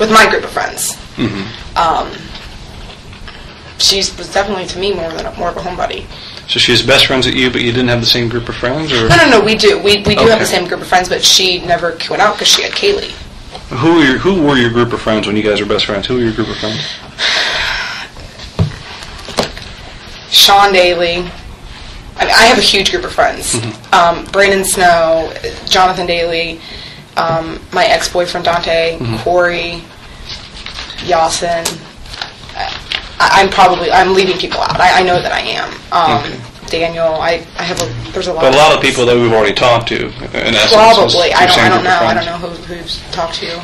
with my group of friends. Mm-hmm. She was definitely, to me, more of a homebody. So she's best friends with you, but you didn't have the same group of friends? Or? No, we do. We do have the same group of friends, but she never went out because she had Kaylee. Who were your group of friends when you guys were best friends? Who were your group of friends? Sean Daly. I have a huge group of friends. Mm-hmm. Brandon Snow, Jonathan Daly, my ex-boyfriend Dante, Corey, Yasin. I'm leaving people out. I know that I am. Daniel, there's a lot. But a lot of people that we've already talked to, in essence. Probably. I don't know. I don't know who's talked to you.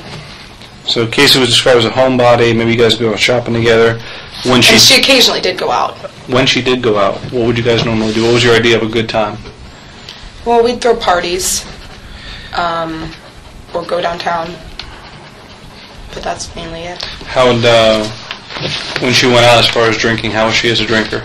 So Casey was described as a homebody. Maybe you guys go shopping together. And she occasionally did go out. When she did go out, what would you guys normally do? What was your idea of a good time? Well, we'd throw parties, or go downtown. But that's mainly it. How would, when she went out as far as drinking, how was she as a drinker?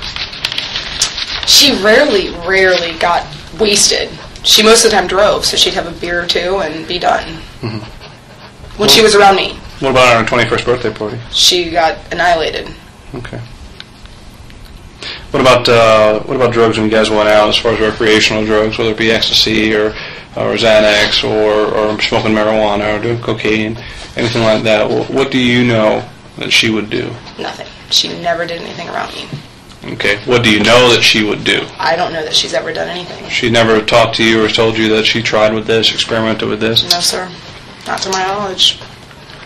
She rarely got wasted. She most of the time drove, so she'd have a beer or two and be done. Mm-hmm. When she was around me. What about on her 21st birthday party? She got annihilated. Okay. What about drugs when you guys went out, as far as recreational drugs, whether it be ecstasy or Xanax or smoking marijuana or doing cocaine, anything like that? What do you know that she would do? Nothing. She never did anything around me. Okay. What do you know that she would do? I don't know that she's ever done anything. She never talked to you or told you that she tried with this, experimented with this? No, sir. Not to my knowledge.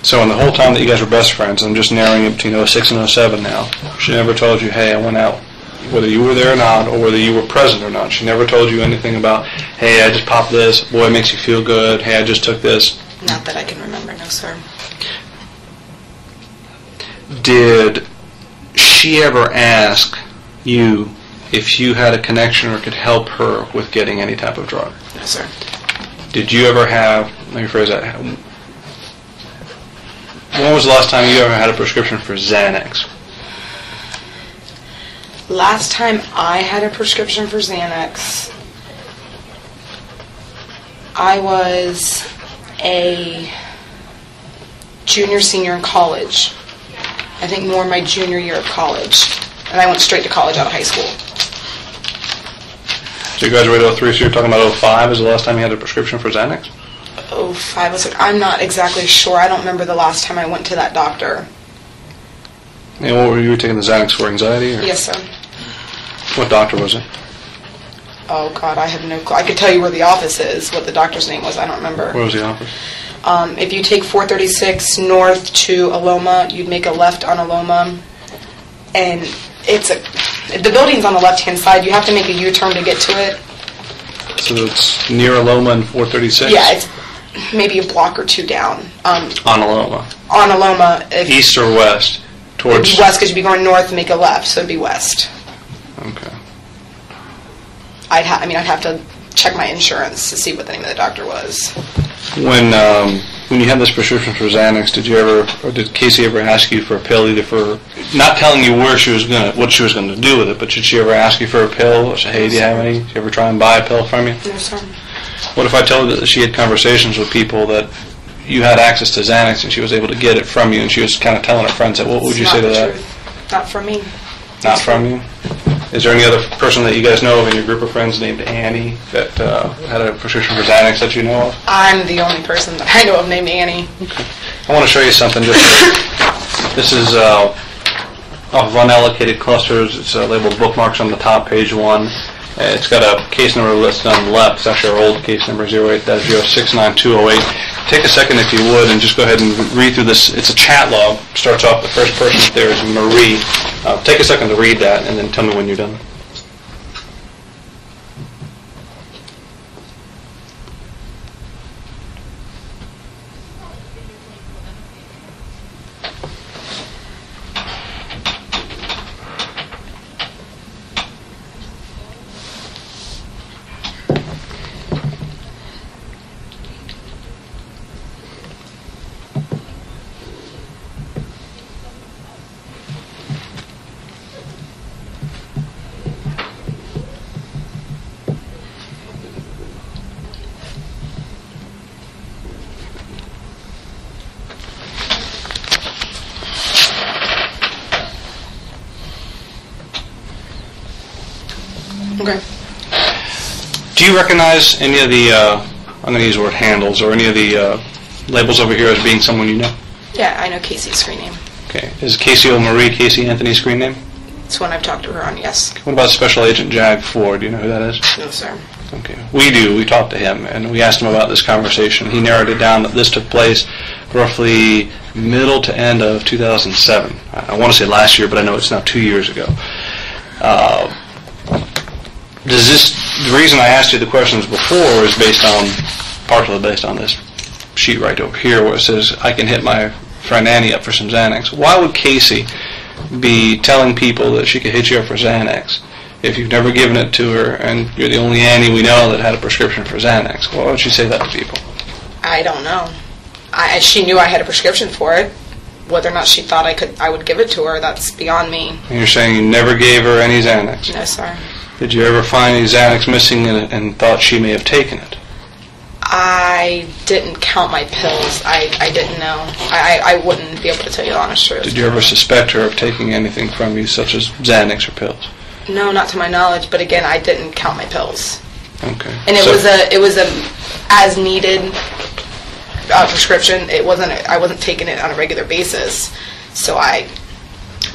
So in the whole time that you guys were best friends, I'm just narrowing it between 06 and 07 now, she never told you, hey, I went out, whether you were there or not, or whether you were present or not. She never told you anything about, hey, I just popped this, boy, it makes you feel good, hey, I just took this. Not that I can remember, no, sir. Did she ever ask you if you had a connection or could help her with getting any type of drug? No, sir. Did you ever have, let me phrase that, when was the last time you ever had a prescription for Xanax? Last time I had a prescription for Xanax, I was a junior, senior in college. I think more my junior year of college. And I went straight to college out of high school. So you graduated 03, so you're talking about 05 is the last time you had a prescription for Xanax? 05, 06. I'm not exactly sure. I don't remember the last time I went to that doctor. And what were you taking the Xanax for, anxiety? Or? Yes, sir. What doctor was it? Oh, God, I have no clue. I could tell you where the office is, what the doctor's name was. I don't remember. Where was the office? If you take 436 north to Aloma, you'd make a left on Aloma. And the building's on the left-hand side. You have to make a U-turn to get to it. So it's near Aloma and 436? Yeah, it's maybe a block or two down. On Aloma? On Aloma. East or west? Towards... It'd be west, because you'd be going north and make a left, so it'd be west. Okay. I'd have to check my insurance to see what the name of the doctor was. When you had this prescription for Xanax, did Casey ever ask you for a pill, either for not telling you what she was going to do with it, but did she ever ask you for a pill or say, hey, do you have any? Did she ever try and buy a pill from you? No, sir. What if I told her that she had conversations with people that you had access to Xanax and she was able to get it from you, and she was kind of telling her friends that? What would you say to that? Truth. Not from me. Not from you? Is there any other person that you guys know of in your group of friends named Annie that had a prescription for Xanax that you know of? I'm the only person that I know of named Annie. Okay. I want to show you something. This is off of unallocated clusters. It's labeled bookmarks on the top, page 1. It's got a case number listed on the left. It's actually our old case number, 08-069208. Take a second, if you would, and just go ahead and read through this. It's a chat log. Starts off, the first person there is Marie. Take a second to read that, and then tell me when you're done. Okay. Do you recognize any of the, I'm going to use the word handles, or any of the labels over here as being someone you know? Yeah, I know Casey's screen name. Okay. Is Casey O'Marie Casey Anthony's screen name? It's one I've talked to her on, yes. What about Special Agent Jag Ford? Do you know who that is? No, sir. Okay. We do. We talked to him, and we asked him about this conversation. He narrowed it down that this took place roughly middle to end of 2007. I want to say last year, but I know it's now 2 years ago. The reason I asked you the questions before is partially based on this sheet right over here where it says, I can hit my friend Annie up for some Xanax. Why would Casey be telling people that she could hit you up for Xanax if you've never given it to her and you're the only Annie we know that had a prescription for Xanax? Why would she say that to people? I don't know. She knew I had a prescription for it. Whether or not she thought I would give it to her, that's beyond me. And you're saying you never gave her any Xanax? No, sir. Did you ever find any Xanax missing and thought she may have taken it? I didn't count my pills. I didn't know. I wouldn't be able to tell you the honest truth. Did you ever suspect her of taking anything from you, such as Xanax or pills? No, not to my knowledge. But again, I didn't count my pills. Okay. And it was a as needed prescription. I wasn't taking it on a regular basis. So I.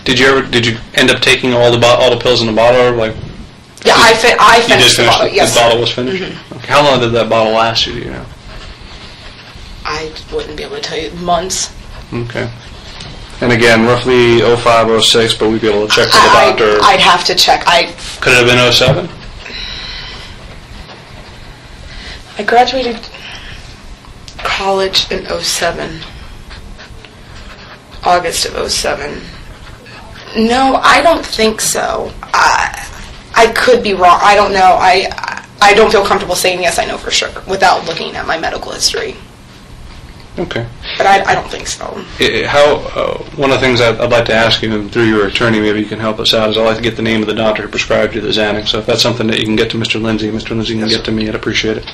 Did you end up taking all the pills in the bottle, or like? Yeah, I finished the bottle. Yes. The bottle was finished. Mm-hmm. Okay. How long did that bottle last you? Do you know? I wouldn't be able to tell you. Months. Okay. And again, roughly 05, 06, but we'd be able to check with the doctor. I'd have to check. Could it have been 07? I graduated college in 07. August of 07. No, I don't think so. I could be wrong. I don't know. I don't feel comfortable saying yes, I know for sure, without looking at my medical history. Okay. But I don't think so. One of the things I'd like to ask you, and through your attorney, maybe you can help us out, is I'd like to get the name of the doctor who prescribed you the Xanax. So if that's something that you can get to Mr. Lindsay can get to me, I'd appreciate it.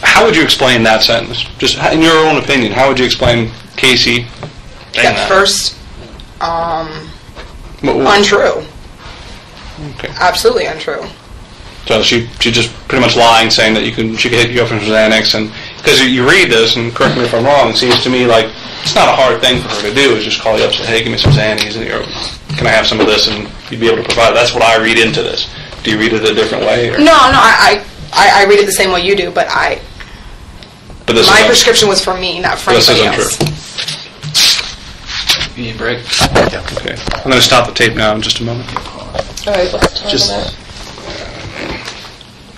How would you explain that sentence? Just in your own opinion, how would you explain Casey saying that? First, untrue. Okay. Absolutely untrue. So she just pretty much lying, saying that she could hit you up for Xanax, and because you read this, and correct me if I'm wrong, it seems to me like it's not a hard thing for her to do, is just call you up and say, hey, give me some Xannies, and can I have some of this, and you'd be able to provide it. That's what I read into this. Do you read it a different way? Or? No, I read it the same way you do, but my prescription was for me, not for anybody else. This isn't true. You need a break? Yeah. Okay. I'm going to stop the tape now in just a moment. All right, what's the time now?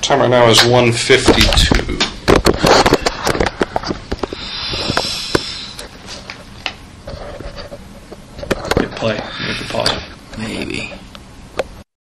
Time right now is 1:52. Hit play. Make it pause. Maybe.